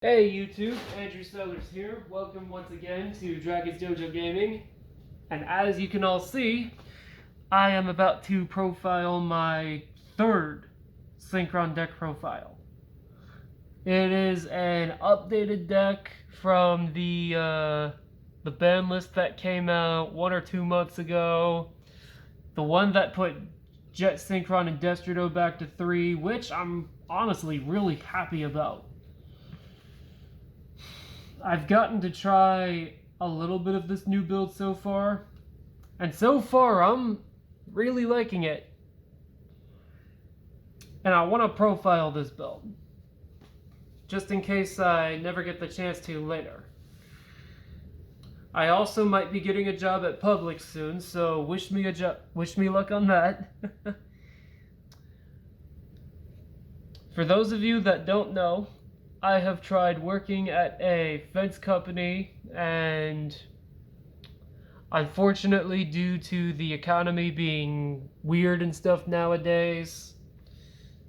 Hey YouTube, Andrew Sellers here. Welcome once again to Dragon's Dojo Gaming. And as you can all see, I am about to profile my third Synchron deck profile. It is an updated deck from the ban list that came out 1 or 2 months ago. The one that put Jet Synchron and Destro back to 3, which I'm honestly really happy about. I've gotten to try a little bit of this new build so far, and so far I'm really liking it. And I want to profile this build, just in case I never get the chance to later. I also might be getting a job at Publix soon, so wish me luck on that. For those of you that don't know, I have tried working at a fence company, and unfortunately, due to the economy being weird and stuff nowadays,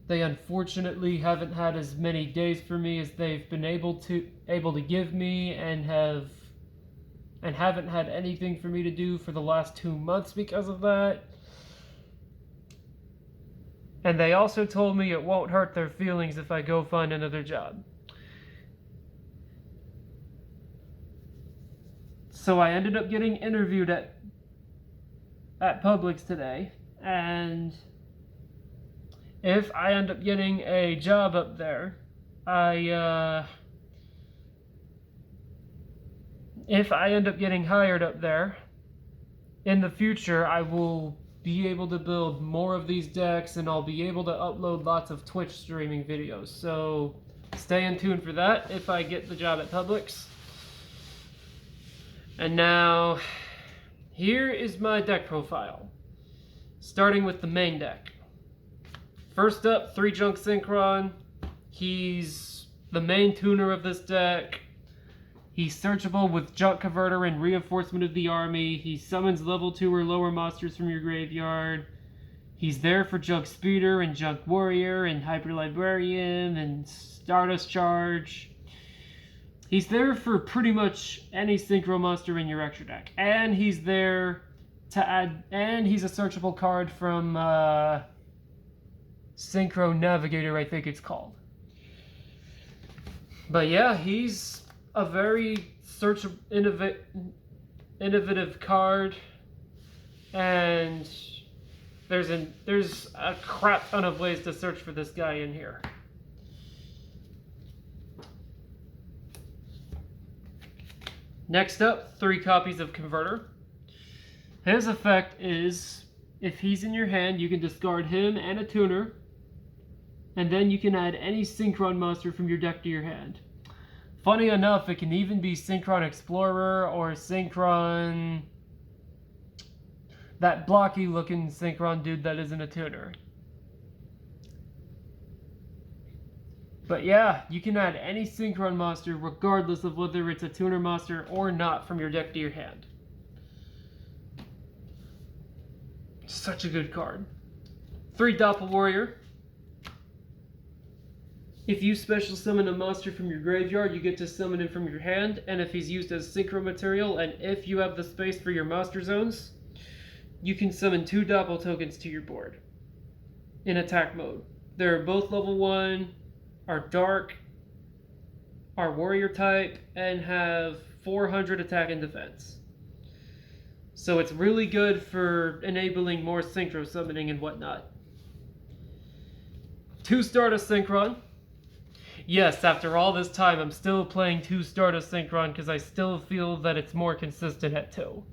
they unfortunately haven't had as many days for me as they've been able to give me, and haven't had anything for me to do for the last 2 months because of that. And they also told me it won't hurt their feelings if I go find another job. So I ended up getting interviewed at Publix today, and if I end up getting a job up there, if I end up getting hired up there, in the future I will be able to build more of these decks, and I'll be able to upload lots of Twitch streaming videos. So stay in tune for that if I get the job at Publix. And now, here is my deck profile, starting with the main deck. First up, 3 Junk Synchron. He's the main tuner of this deck. He's searchable with Junk Converter and Reinforcement of the Army. He summons level 2 or lower monsters from your graveyard. He's there for Junk Speeder and Junk Warrior and Hyper Librarian and Stardust Charge. He's there for pretty much any Synchro monster in your extra deck. And he's there to add, and he's a searchable card from Synchro Navigator, I think it's called. But yeah, he's a very innovative card, and there's a crap ton of ways to search for this guy in here. Next up, 3 copies of Converter. His effect is, if he's in your hand, you can discard him and a tuner, and then you can add any Synchron monster from your deck to your hand. Funny enough, it can even be Synchron Explorer or Synchron... that blocky looking Synchron dude that isn't a tuner. But yeah, you can add any Synchron monster regardless of whether it's a tuner monster or not from your deck to your hand. Such a good card. 3 Doppel Warrior. If you special summon a monster from your graveyard, you get to summon him from your hand, and if he's used as synchro material, and if you have the space for your monster zones, you can summon 2 Doppel tokens to your board in attack mode. They're both level 1, are dark, are warrior type, and have 400 attack and defense. So it's really good for enabling more synchro summoning and whatnot. 2 Stardust Synchron. Yes, after all this time, I'm still playing 2 Stardust Synchron because I still feel that it's more consistent at 2.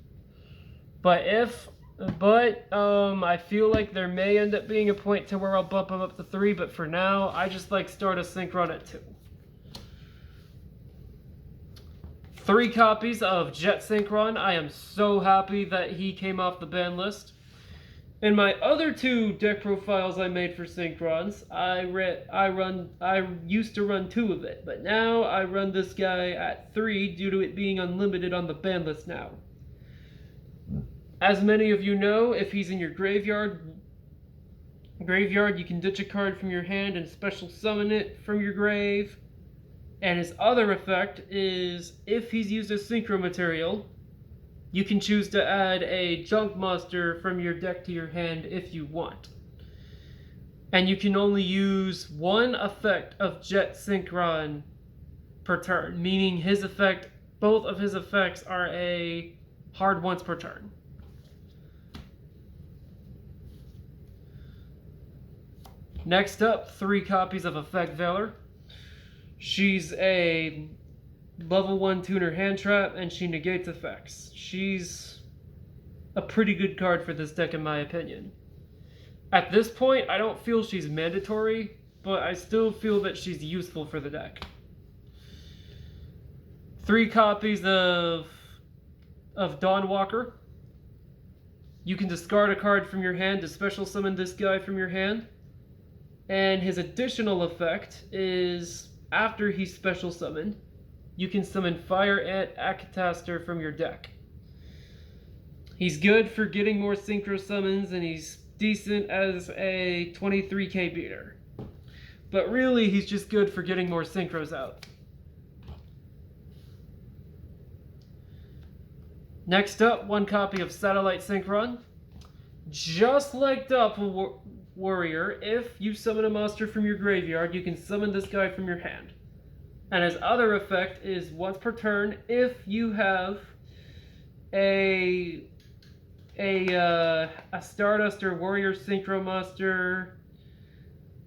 I feel like there may end up being a point to where I'll bump them up to 3, but for now, I just like Stardust Synchron at 2. 3 copies of Jet Synchron. I am so happy that he came off the ban list. In my other 2 deck profiles I made for Synchrons, I used to run 2 of it, but now I run this guy at 3 due to it being unlimited on the ban list now. As many of you know, if he's in your graveyard, you can ditch a card from your hand and special summon it from your grave. And his other effect is, if he's used a synchro material, you can choose to add a junk monster from your deck to your hand if you want. And you can only use one effect of Jet Synchron per turn, meaning his effect, both of his effects are a hard once per turn. Next up, 3 copies of Effect Valor. She's a level 1 tuner hand trap, and she negates effects. She's a pretty good card for this deck in my opinion. At this point, I don't feel she's mandatory, but I still feel that she's useful for the deck. 3 copies of Dawnwalker. You can discard a card from your hand to special summon this guy from your hand. And his additional effect is, after he's special summoned, you can summon Fire Ant Acataster from your deck. He's good for getting more synchro summons, and he's decent as a 23k beater. But really, he's just good for getting more synchros out. Next up, 1 copy of Satellite Synchron. Just like Doppel Warrior, if you summon a monster from your graveyard, you can summon this guy from your hand. And his other effect is once per turn, if you have a Stardust or Warrior Synchro monster,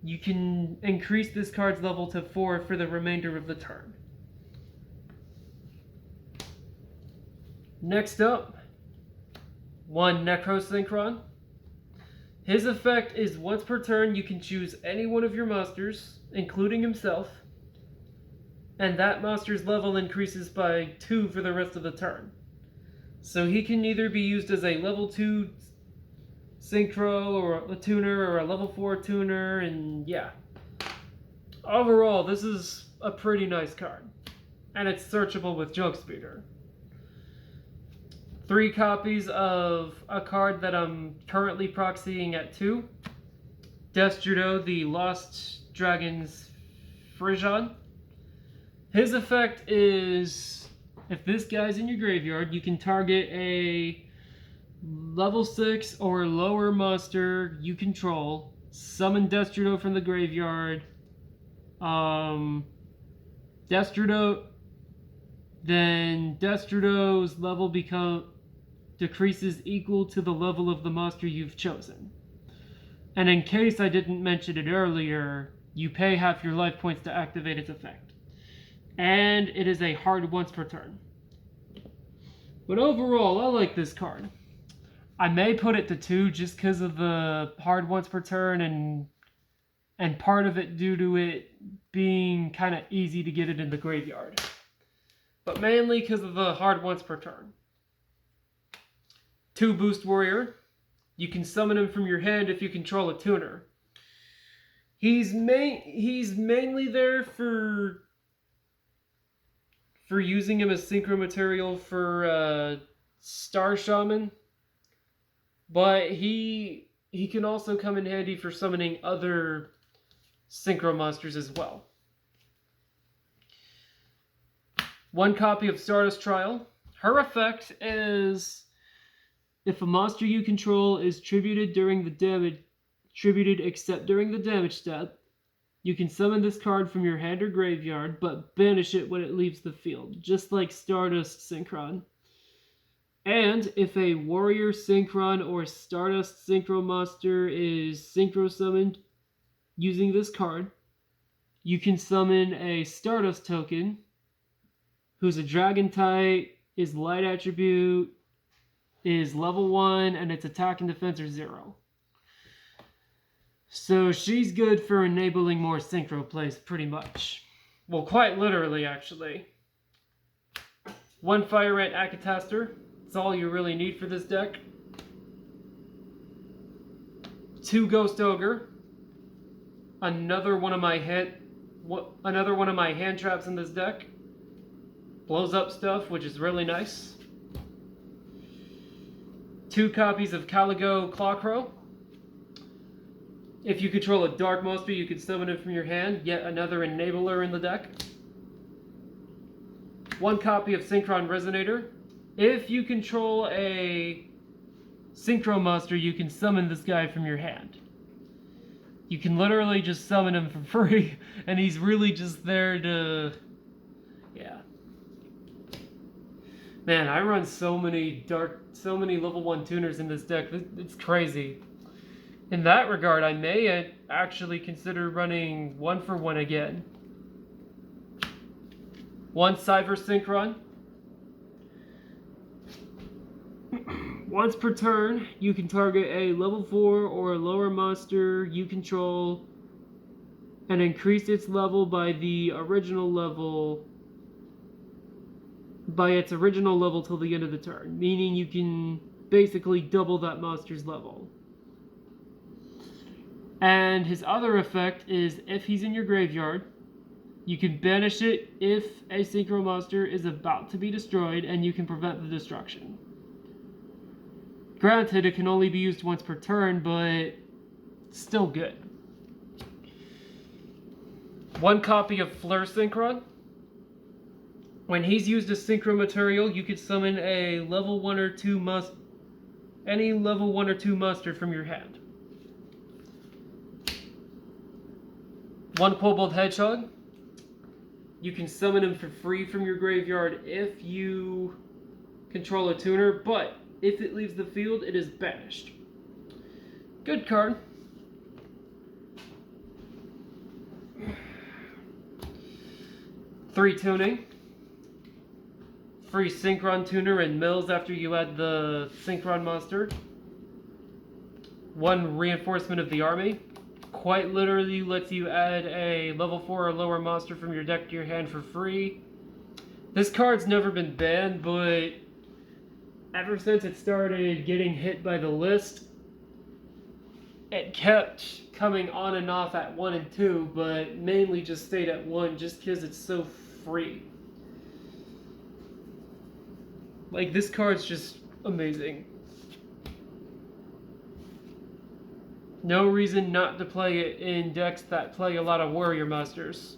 you can increase this card's level to 4 for the remainder of the turn. Next up, 1 Necro Synchron. His effect is once per turn you can choose any one of your monsters, including himself, and that monster's level increases by 2 for the rest of the turn. So he can either be used as a level 2 synchro or a tuner or a level 4 tuner, and yeah. Overall, this is a pretty nice card, and it's searchable with Junk Speeder. 3 copies of a card that I'm currently proxying at 2. Destrudo, the Lost Dragon's Frisian. His effect is, if this guy's in your graveyard, you can target a level 6 or lower monster you control, summon Destrudo from the graveyard, then Destrudo's level decreases equal to the level of the monster you've chosen. And in case I didn't mention it earlier, you pay half your life points to activate its effect. And it is a hard once per turn. But overall, I like this card. I may put it to 2 just because of the hard once per turn, and part of it due to it being kind of easy to get it in the graveyard. But mainly because of the hard once per turn. 2 Boost Warrior. You can summon him from your hand if you control a tuner. He's mainly there for using him as synchro material for Star Shaman, but he can also come in handy for summoning other synchro monsters as well. 1 copy of Stardust Trial. Her effect is, if a monster you control is tributed except during the damage step, you can summon this card from your hand or graveyard, but banish it when it leaves the field, just like Stardust Synchron. And if a Warrior Synchron or Stardust Synchro monster is synchro summoned using this card, you can summon a Stardust token who's a dragon type, is light attribute, is level 1, and its attack and defense are 0. So she's good for enabling more synchro plays, pretty much. Well, quite literally, actually. 1 Fire Ant Acataster. That's all you really need for this deck. 2 Ghost Ogre. Another one of my hand traps in this deck. Blows up stuff, which is really nice. 2 copies of Caligo Clawcrow. If you control a dark monster, you can summon it from your hand. Yet another enabler in the deck. 1 copy of Synchron Resonator. If you control a Synchro monster, you can summon this guy from your hand. You can literally just summon him for free, and he's really just there to... yeah. Man, I run so many level 1 tuners in this deck, it's crazy. In that regard, I may actually consider running 1-for-1 again. 1 Cyber Synchron. Once per turn, you can target a level 4 or lower monster you control and increase its level by its original level till the end of the turn, meaning you can basically double that monster's level. And his other effect is if he's in your graveyard, you can banish it if a Synchro monster is about to be destroyed, and you can prevent the destruction. Granted, it can only be used once per turn, but still good. 1 copy of Fleur Synchron. When he's used as Synchro material, you can summon a level 1 or 2 any level 1 or 2 monster from your hand. 1 Kobold Hedgehog. You can summon him for free from your graveyard if you control a tuner, but if it leaves the field, it is banished. Good card. Three tuning. Free Synchron tuner and mills after you add the Synchron monster. 1 reinforcement of the army. Quite literally lets you add a level 4 or lower monster from your deck to your hand for free. This card's never been banned, but ever since it started getting hit by the list, it kept coming on and off at 1 and 2, but mainly just stayed at 1 just because it's so free. Like, this card's just amazing. No reason not to play it in decks that play a lot of warrior monsters.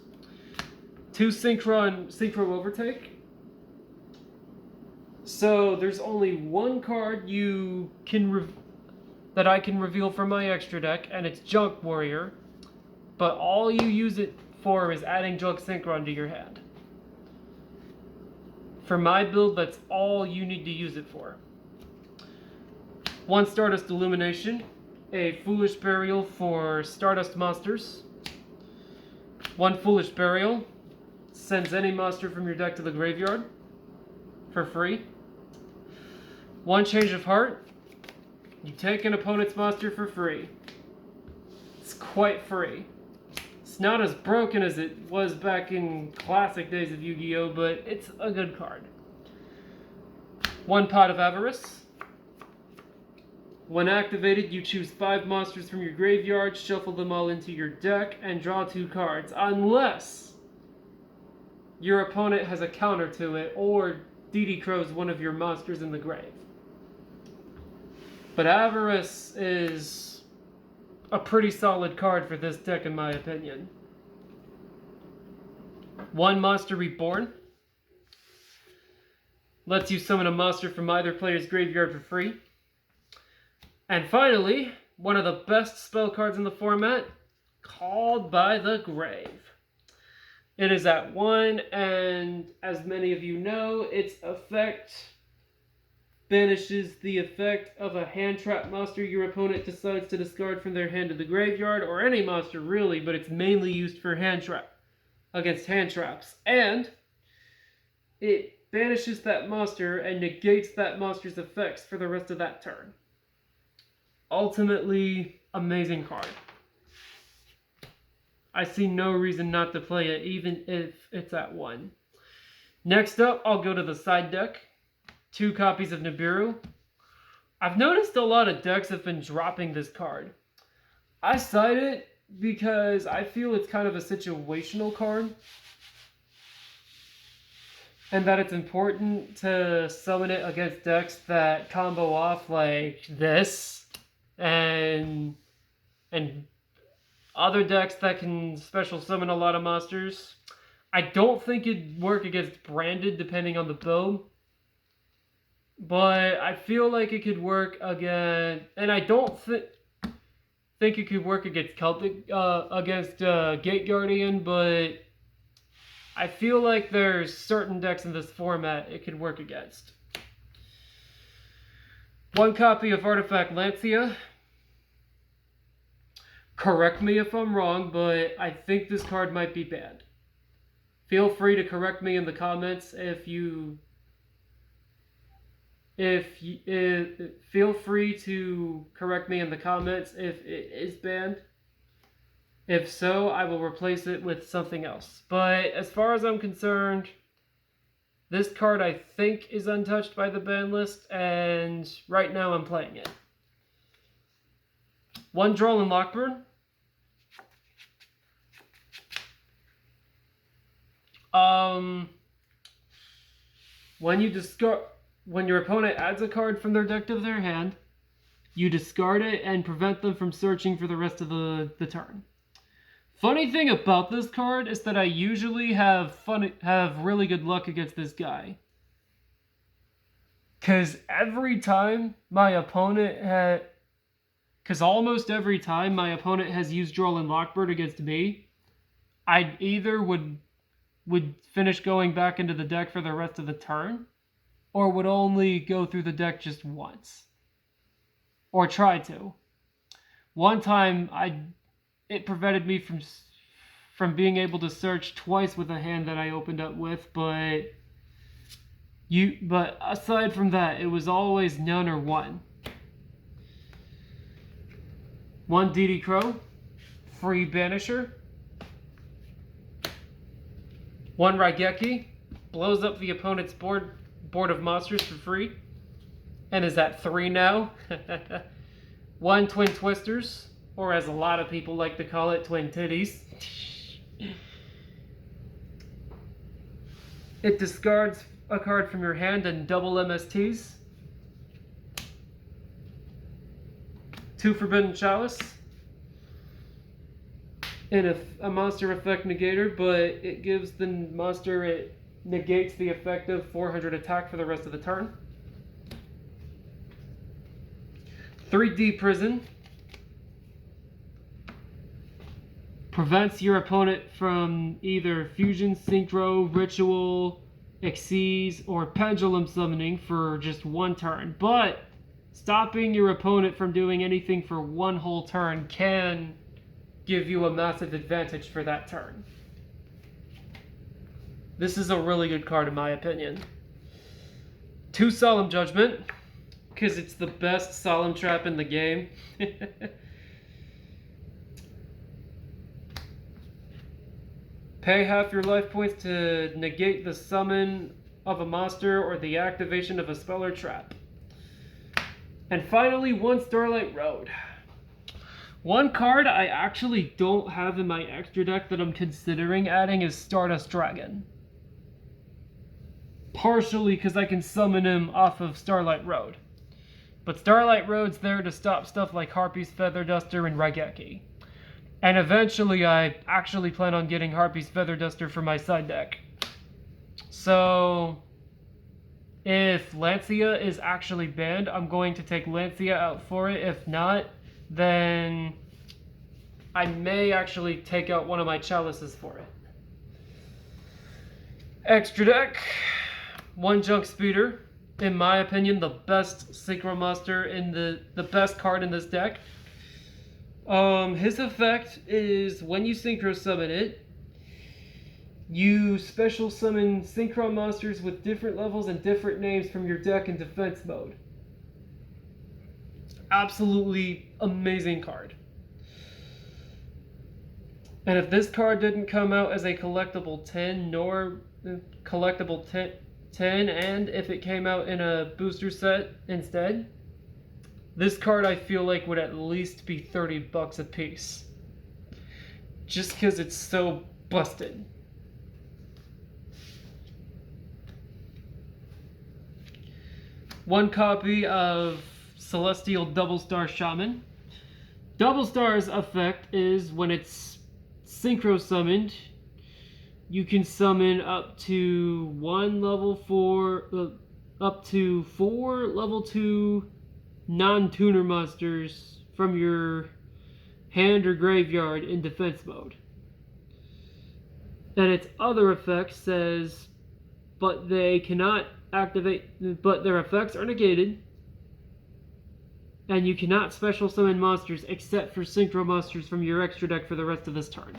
2 Synchro Overtake. So there's only 1 card that I can reveal from my extra deck, and it's Junk Warrior. But all you use it for is adding Junk Synchron to your hand. For my build, that's all you need to use it for. 1 Stardust Illumination. A Foolish Burial for Stardust monsters. 1 Foolish Burial. Sends any monster from your deck to the graveyard for free. 1 Change of Heart. You take an opponent's monster for free. It's quite free. It's not as broken as it was back in classic days of Yu-Gi-Oh, but it's a good card. 1 Pot of Avarice. When activated, you choose 5 monsters from your graveyard, shuffle them all into your deck, and draw 2 cards, unless your opponent has a counter to it, or DD Crows one of your monsters in the grave. But Avarice is a pretty solid card for this deck, in my opinion. 1 Monster Reborn. Lets you summon a monster from either player's graveyard for free. And finally, one of the best spell cards in the format, Called by the Grave. It is at 1, and as many of you know, its effect banishes the effect of a hand trap monster your opponent decides to discard from their hand to the graveyard, or any monster really, but it's mainly used for against hand traps. And it banishes that monster and negates that monster's effects for the rest of that turn. Ultimately, amazing card. I see no reason not to play it, even if it's at 1. Next up, I'll go to the side deck. 2 copies of Nibiru. I've noticed a lot of decks have been dropping this card. I cite it because I feel it's kind of a situational card, and that it's important to summon it against decks that combo off like this, and other decks that can special summon a lot of monsters. I don't think it'd work against branded depending on the build. But I feel like it could work against, and I don't think it could work against Gate Guardian, but I feel like there's certain decks in this format it could work against. 1 copy of Artifact Lancia. Correct me if I'm wrong, but I think this card might be banned. Feel free to correct me in the comments if feel free to correct me in the comments if it is banned. If so, I will replace it with something else. But as far as I'm concerned, this card I think is untouched by the ban list, and right now I'm playing it. 1 Droll and Lockburn. When your opponent adds a card from their deck to their hand, you discard it and prevent them from searching for the rest of the turn. Funny thing about this card is that I usually have really good luck against this guy. Because almost every time my opponent has used Droll and Lockbird against me, I either would finish going back into the deck for the rest of the turn, or would only go through the deck just once. Or try to. One time, it prevented me from being able to search twice with a hand that I opened up with, but aside from that, it was always none or one. 1 DD Crow, free Banisher. 1 Raigeki, blows up the opponent's board of monsters for free, and is at 3 now. 1 Twin Twisters, or as a lot of people like to call it, Twin Titties. It discards a card from your hand and double MSTs. 2 Forbidden Chalice. And a monster effect negator, but it gives the monster, it negates the effect of 400 attack for the rest of the turn. 3D Prison. Prevents your opponent from either Fusion, Synchro, Ritual, Xyz, or Pendulum summoning for just 1 turn. But stopping your opponent from doing anything for 1 whole turn can give you a massive advantage for that turn. This is a really good card in my opinion. 2 Solemn Judgment, because it's the best Solemn Trap in the game. Pay half your life points to negate the summon of a monster or the activation of a spell or trap. And finally, 1 Starlight Road. 1 card I actually don't have in my extra deck that I'm considering adding is Stardust Dragon. Partially because I can summon him off of Starlight Road. But Starlight Road's there to stop stuff like Harpy's Feather Duster and Raigeki. And eventually I actually plan on getting Harpy's Feather Duster for my side deck. So if Lancia is actually banned, I'm going to take Lancia out for it. If not, then I may actually take out one of my chalices for it. Extra deck, 1 Junk Speeder. In my opinion, the best Synchro monster in the best card in this deck. His effect is when you Synchro summon it, you special summon Synchro monsters with different levels and different names from your deck in defense mode. Absolutely amazing card. And if this card didn't come out as a collectible 10, nor collectible 10, and if it came out in a booster set instead, this card I feel like would at least be $30 a piece. Just because it's so busted. One copy of Celestial Double Star Shaman. Double Star's effect is when it's Synchro summoned, you can summon up to four level 2 non-tuner monsters from your hand or graveyard in defense mode. And its other effect says, but they cannot activate, but their effects are negated, and you cannot special summon monsters except for synchro monsters from your extra deck for the rest of this turn.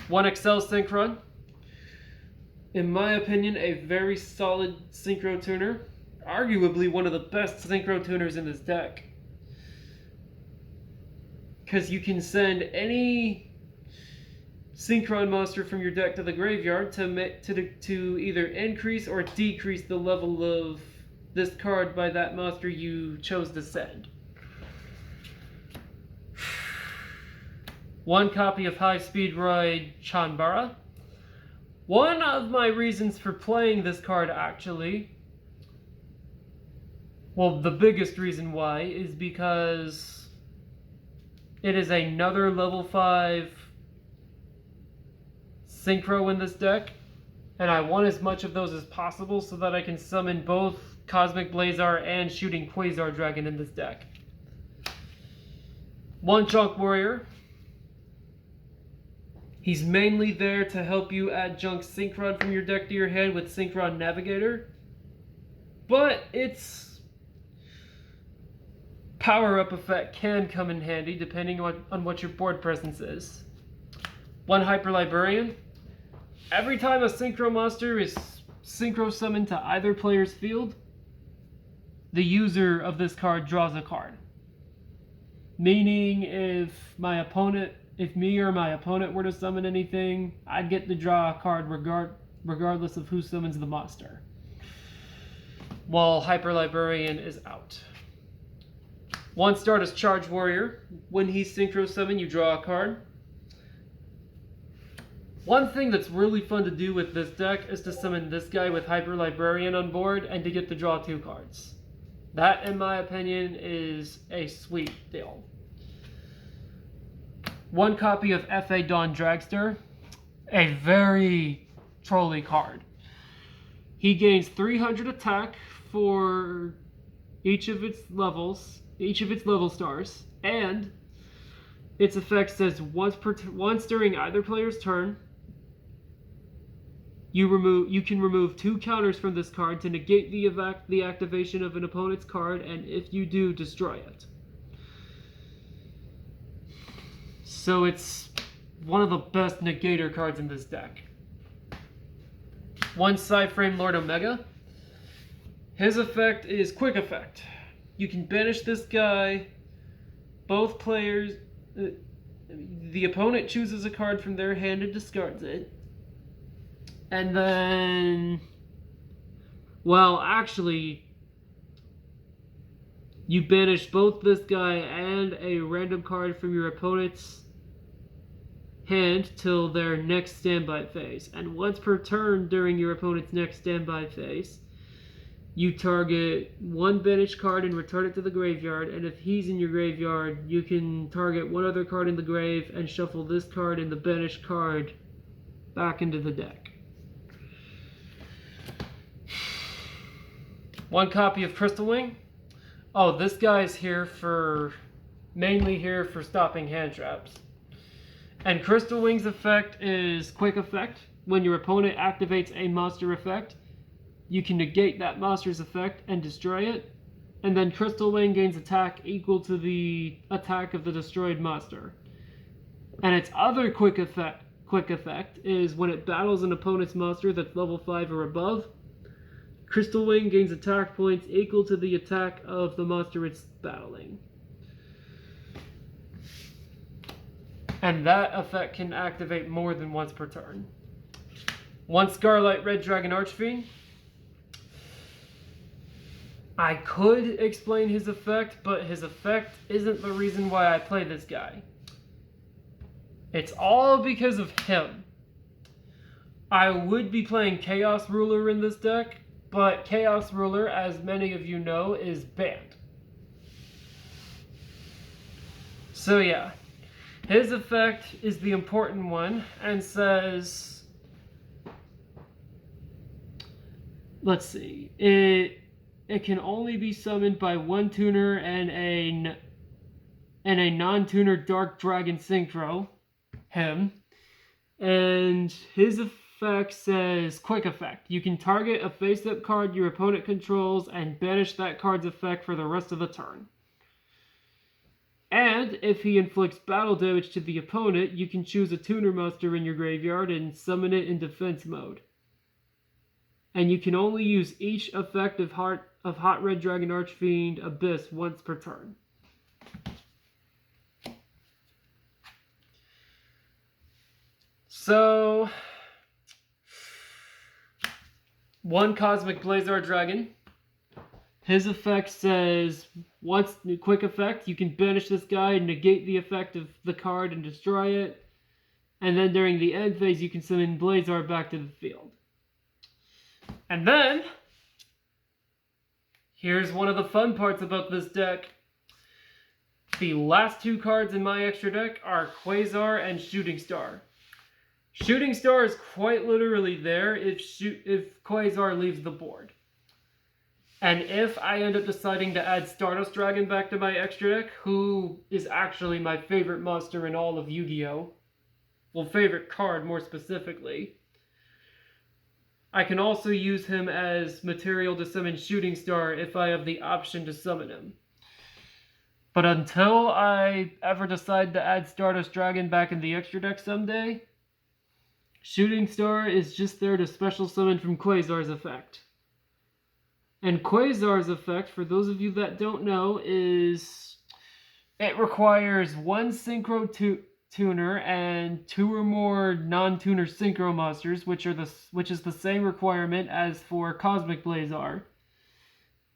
1XL Synchron. In my opinion, a very solid synchro tuner. Arguably one of the best synchro tuners in this deck. Because you can send any Synchron monster from your deck to the graveyard to either increase or decrease the level of this card by that monster you chose to send. 1 copy of High Speed Ride Chanbara. One of my reasons for playing this card, actually, well, the biggest reason why, is because it is another level 5 synchro in this deck, and I want as much of those as possible so that I can summon both Cosmic Blazar and Shooting Quasar Dragon in this deck. 1 Junk Warrior. He's mainly there to help you add Junk Synchron from your deck to your hand with Synchron Navigator, but its power-up effect can come in handy depending on what your board presence is. 1 Hyper Librarian. Every time a synchro monster is synchro summoned to either player's field, the user of this card draws a card. Meaning if me or my opponent were to summon anything, I'd get to draw a card regardless of who summons the monster, while Hyper Librarian is out. 1 Stardust Charge Warrior. When he's synchro summoned, you draw a card. One thing that's really fun to do with this deck is to summon this guy with Hyper Librarian on board and to get to draw 2 cards. That, in my opinion, is a sweet deal. 1 copy of F.A. Dawn Dragster. A very trolly card. He gains 300 attack for each of its level stars, and its effect says once during either player's turn, you can remove 2 counters from this card to negate the activation of an opponent's card, and if you do, destroy it. So it's one of the best negator cards in this deck. 1 Psyframe Lord Omega. His effect is Quick Effect. You can banish this guy. Both players, the opponent chooses a card from their hand and discards it. And then, well, actually, you banish both this guy and a random card from your opponent's hand till their next standby phase. And once per turn during your opponent's next standby phase, you target 1 banished card and return it to the graveyard. And if he's in your graveyard, you can target 1 other card in the grave and shuffle this card and the banished card back into the deck. 1 copy of Crystal Wing. Oh, this guy's mainly here for stopping hand traps. And Crystal Wing's effect is Quick Effect. When your opponent activates a monster effect, you can negate that monster's effect and destroy it. And then Crystal Wing gains attack equal to the attack of the destroyed monster. And its other quick effect is when it battles an opponent's monster that's level 5 or above, Crystal Wing gains attack points equal to the attack of the monster it's battling. And that effect can activate more than once per turn. 1 Scarlet Red Dragon Archfiend. I could explain his effect, but his effect isn't the reason why I play this guy. It's all because of him. I would be playing Chaos Ruler in this deck, but Chaos Ruler, as many of you know, is banned. So yeah, His effect is the important one and says, let's see, it can only be summoned by one tuner and a non-tuner Dark Dragon Synchro, him. And his effect says quick effect. You can target a face-up card your opponent controls and banish that card's effect for the rest of the turn. And if he inflicts battle damage to the opponent, you can choose a tuner monster in your graveyard and summon it in defense mode. And you can only use each effect of Hot Red Dragon Archfiend Abyss once per turn. So, one Cosmic Blazar Dragon. His effect says, once quick effect, you can banish this guy and negate the effect of the card and destroy it. And then during the end phase, you can summon Blazar back to the field. And then, here's one of the fun parts about this deck. The last two cards in my extra deck are Quasar and Shooting Star. Shooting Star is quite literally there if Quasar leaves the board. And if I end up deciding to add Stardust Dragon back to my extra deck, who is actually my favorite monster in all of Yu-Gi-Oh! Well, favorite card more specifically. I can also use him as material to summon Shooting Star if I have the option to summon him. But until I ever decide to add Stardust Dragon back in the extra deck someday, Shooting Star is just there to special summon from Quasar's effect. And Quasar's effect, for those of you that don't know, is it requires one Synchro tuner and two or more non-tuner Synchro monsters, which is the same requirement as for Cosmic Blazar.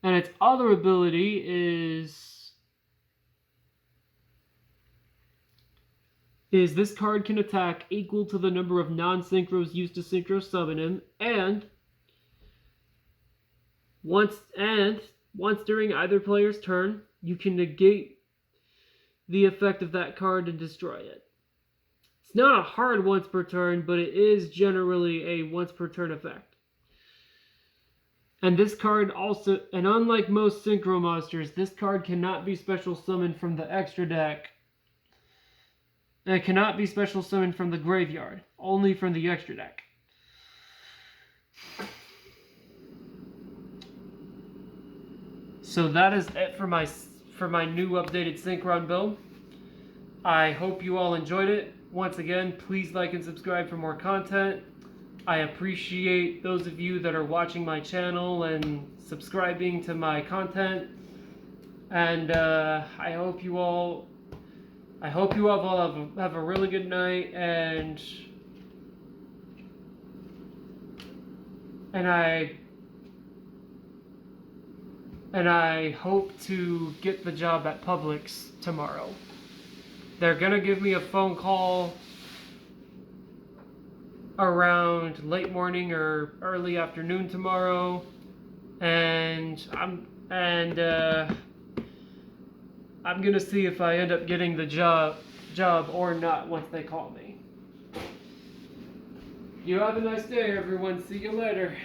And its other ability is this card can attack equal to the number of non-Synchros used to Synchro summon him, and once during either player's turn, you can negate the effect of that card and destroy it. It's not a hard once per turn, but it is generally a once per turn effect. And this card also, and unlike most Synchro monsters, this card cannot be special summoned from the extra deck. And it cannot be special summoned from the graveyard, only from the extra deck. So that is it for my new updated Synchron build. I hope you all enjoyed it. Once again, please like and subscribe for more content. I appreciate those of you that are watching my channel and subscribing to my content. And I hope you all have a really good night, and I hope to get the job at Publix tomorrow. They're gonna give me a phone call around late morning or early afternoon tomorrow, and I'm gonna see if I end up getting the job or not once they call me. You have a nice day, everyone. See you later.